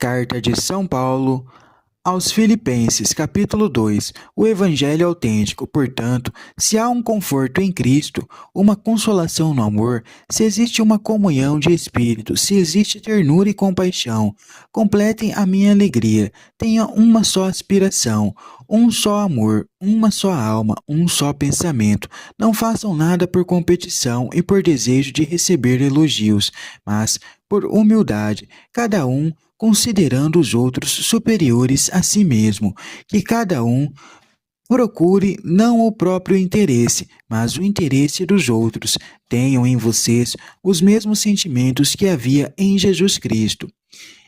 Carta de São Paulo aos Filipenses, capítulo 2. O Evangelho autêntico. Portanto, se há um conforto em Cristo, uma consolação no amor, se existe uma comunhão de espírito, se existe ternura e compaixão, completem a minha alegria. Tenha uma só aspiração, um só amor, uma só alma, um só pensamento. Não façam nada por competição e por desejo de receber elogios, mas por humildade, cada um considerando os outros superiores a si mesmo, que cada um procure não o próprio interesse, mas o interesse dos outros. Tenham em vocês os mesmos sentimentos que havia em Jesus Cristo.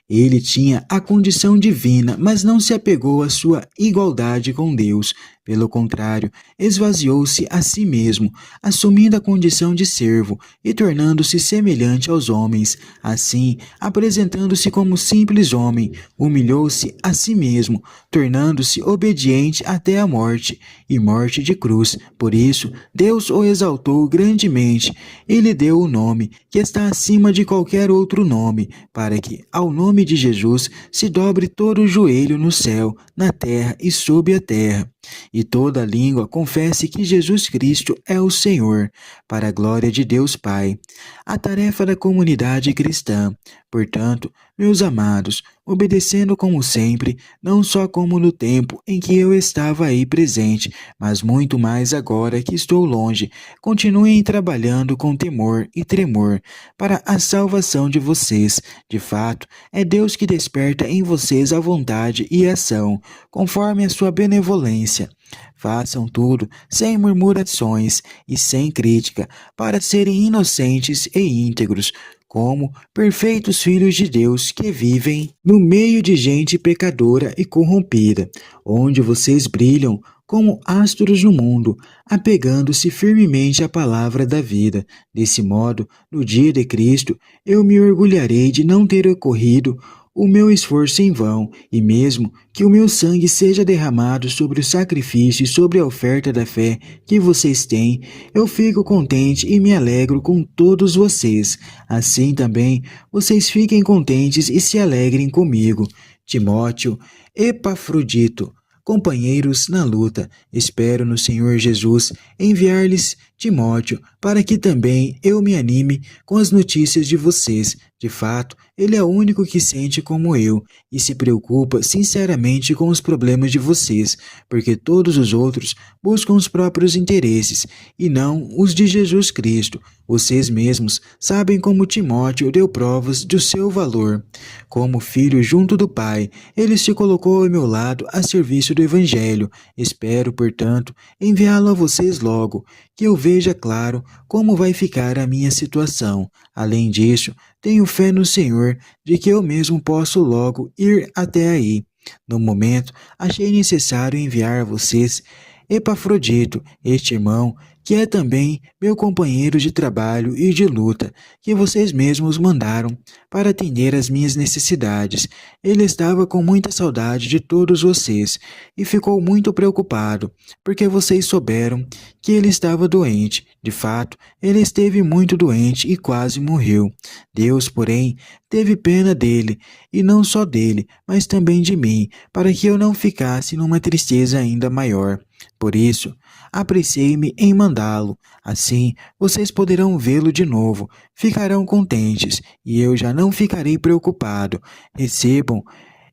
Ele tinha a condição divina, mas não se apegou à sua igualdade com Deus. Pelo contrário, esvaziou-se a si mesmo, assumindo a condição de servo e tornando-se semelhante aos homens. Assim, apresentando-se como simples homem, humilhou-se a si mesmo, tornando-se obediente até a morte, e morte de cruz. Por isso, Deus o exaltou grandemente e lhe deu o nome que está acima de qualquer outro nome, para que, ao nome de Jesus, se dobre todo o joelho no céu, na terra e sob a terra, e toda língua confesse que Jesus Cristo é o Senhor, para a glória de Deus Pai. A tarefa da comunidade cristã. Portanto, meus amados, obedecendo como sempre, não só como no tempo em que eu estava aí presente, mas muito mais agora que estou longe, continuem trabalhando com temor e tremor para a salvação de vocês. De fato, é Deus que desperta em vocês a vontade e a ação, conforme a sua benevolência. Façam tudo sem murmurações e sem crítica, para serem inocentes e íntegros, como perfeitos filhos de Deus que vivem no meio de gente pecadora e corrompida, onde vocês brilham como astros no mundo, apegando-se firmemente à palavra da vida. Desse modo, no dia de Cristo, eu me orgulharei de não ter ocorrido o meu esforço em vão, e mesmo que o meu sangue seja derramado sobre o sacrifício e sobre a oferta da fé que vocês têm, eu fico contente e me alegro com todos vocês. Assim também, vocês fiquem contentes e se alegrem comigo. Timóteo, Epafrodito, companheiros na luta, espero no Senhor Jesus enviar-lhes Timóteo, para que também eu me anime com as notícias de vocês. De fato, ele é o único que sente como eu e se preocupa sinceramente com os problemas de vocês, porque todos os outros buscam os próprios interesses e não os de Jesus Cristo. Vocês mesmos sabem como Timóteo deu provas do seu valor. Como filho junto do Pai, ele se colocou ao meu lado a serviço do Evangelho. Espero, portanto, enviá-lo a vocês logo, que eu veja claro como vai ficar a minha situação. Além disso, tenho fé no Senhor de que eu mesmo posso logo ir até aí. No momento, achei necessário enviar a vocês Epafrodito, este irmão, que é também meu companheiro de trabalho e de luta, que vocês mesmos mandaram para atender às minhas necessidades. Ele estava com muita saudade de todos vocês e ficou muito preocupado, porque vocês souberam que ele estava doente. De fato, ele esteve muito doente e quase morreu. Deus, porém, teve pena dele, e não só dele, mas também de mim, para que eu não ficasse numa tristeza ainda maior. Por isso, apressei-me em mandá-lo. Assim, vocês poderão vê-lo de novo, ficarão contentes, e eu já não ficarei preocupado. Recebam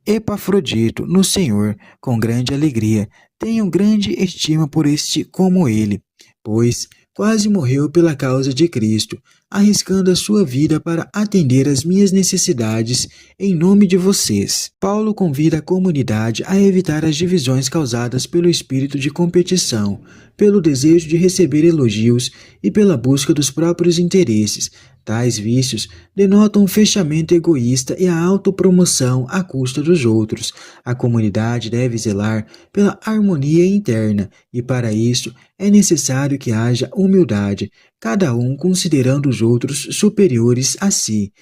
Epafrodito no Senhor com grande alegria. Tenham grande estima por este como ele, pois quase morreu pela causa de Cristo, arriscando a sua vida para atender às minhas necessidades em nome de vocês. Paulo convida a comunidade a evitar as divisões causadas pelo espírito de competição, pelo desejo de receber elogios e pela busca dos próprios interesses. Tais vícios denotam um fechamento egoísta e a autopromoção à custa dos outros. A comunidade deve zelar pela harmonia interna e, para isso, é necessário que haja humildade, cada um considerando os outros superiores a si,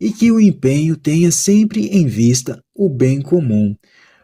e que o empenho tenha sempre em vista o bem comum.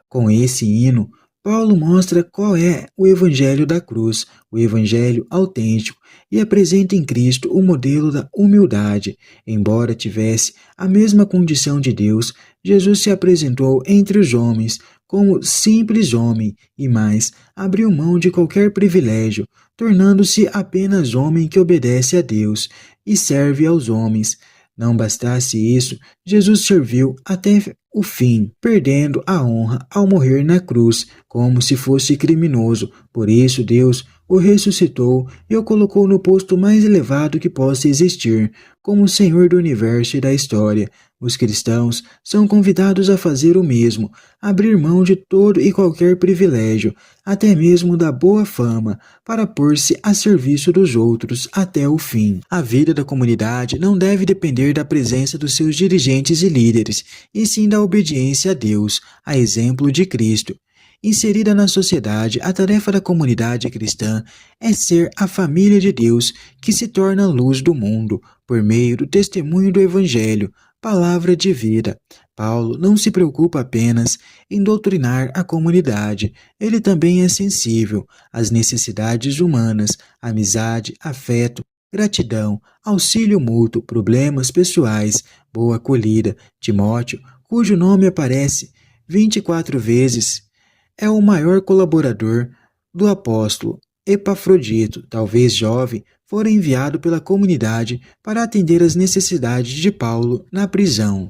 Com esse hino, Paulo mostra qual é o Evangelho da cruz, o Evangelho autêntico, e apresenta em Cristo o modelo da humildade. Embora tivesse a mesma condição de Deus, Jesus se apresentou entre os homens como simples homem e mais, abriu mão de qualquer privilégio, tornando-se apenas homem que obedece a Deus e serve aos homens. Não bastasse isso, Jesus serviu até o fim, perdendo a honra ao morrer na cruz, como se fosse criminoso. Por isso, Deus o ressuscitou e o colocou no posto mais elevado que possa existir, como Senhor do universo e da história. Os cristãos são convidados a fazer o mesmo, abrir mão de todo e qualquer privilégio, até mesmo da boa fama, para pôr-se a serviço dos outros até o fim. A vida da comunidade não deve depender da presença dos seus dirigentes e líderes, e sim da obediência a Deus, a exemplo de Cristo. Inserida na sociedade, a tarefa da comunidade cristã é ser a família de Deus que se torna a luz do mundo, por meio do testemunho do Evangelho, palavra de vida. Paulo não se preocupa apenas em doutrinar a comunidade, ele também é sensível às necessidades humanas, amizade, afeto, gratidão, auxílio mútuo, problemas pessoais, boa acolhida. Timóteo, cujo nome aparece 24 vezes, é o maior colaborador do apóstolo. Epafrodito, talvez jovem, fora enviado pela comunidade para atender às necessidades de Paulo na prisão.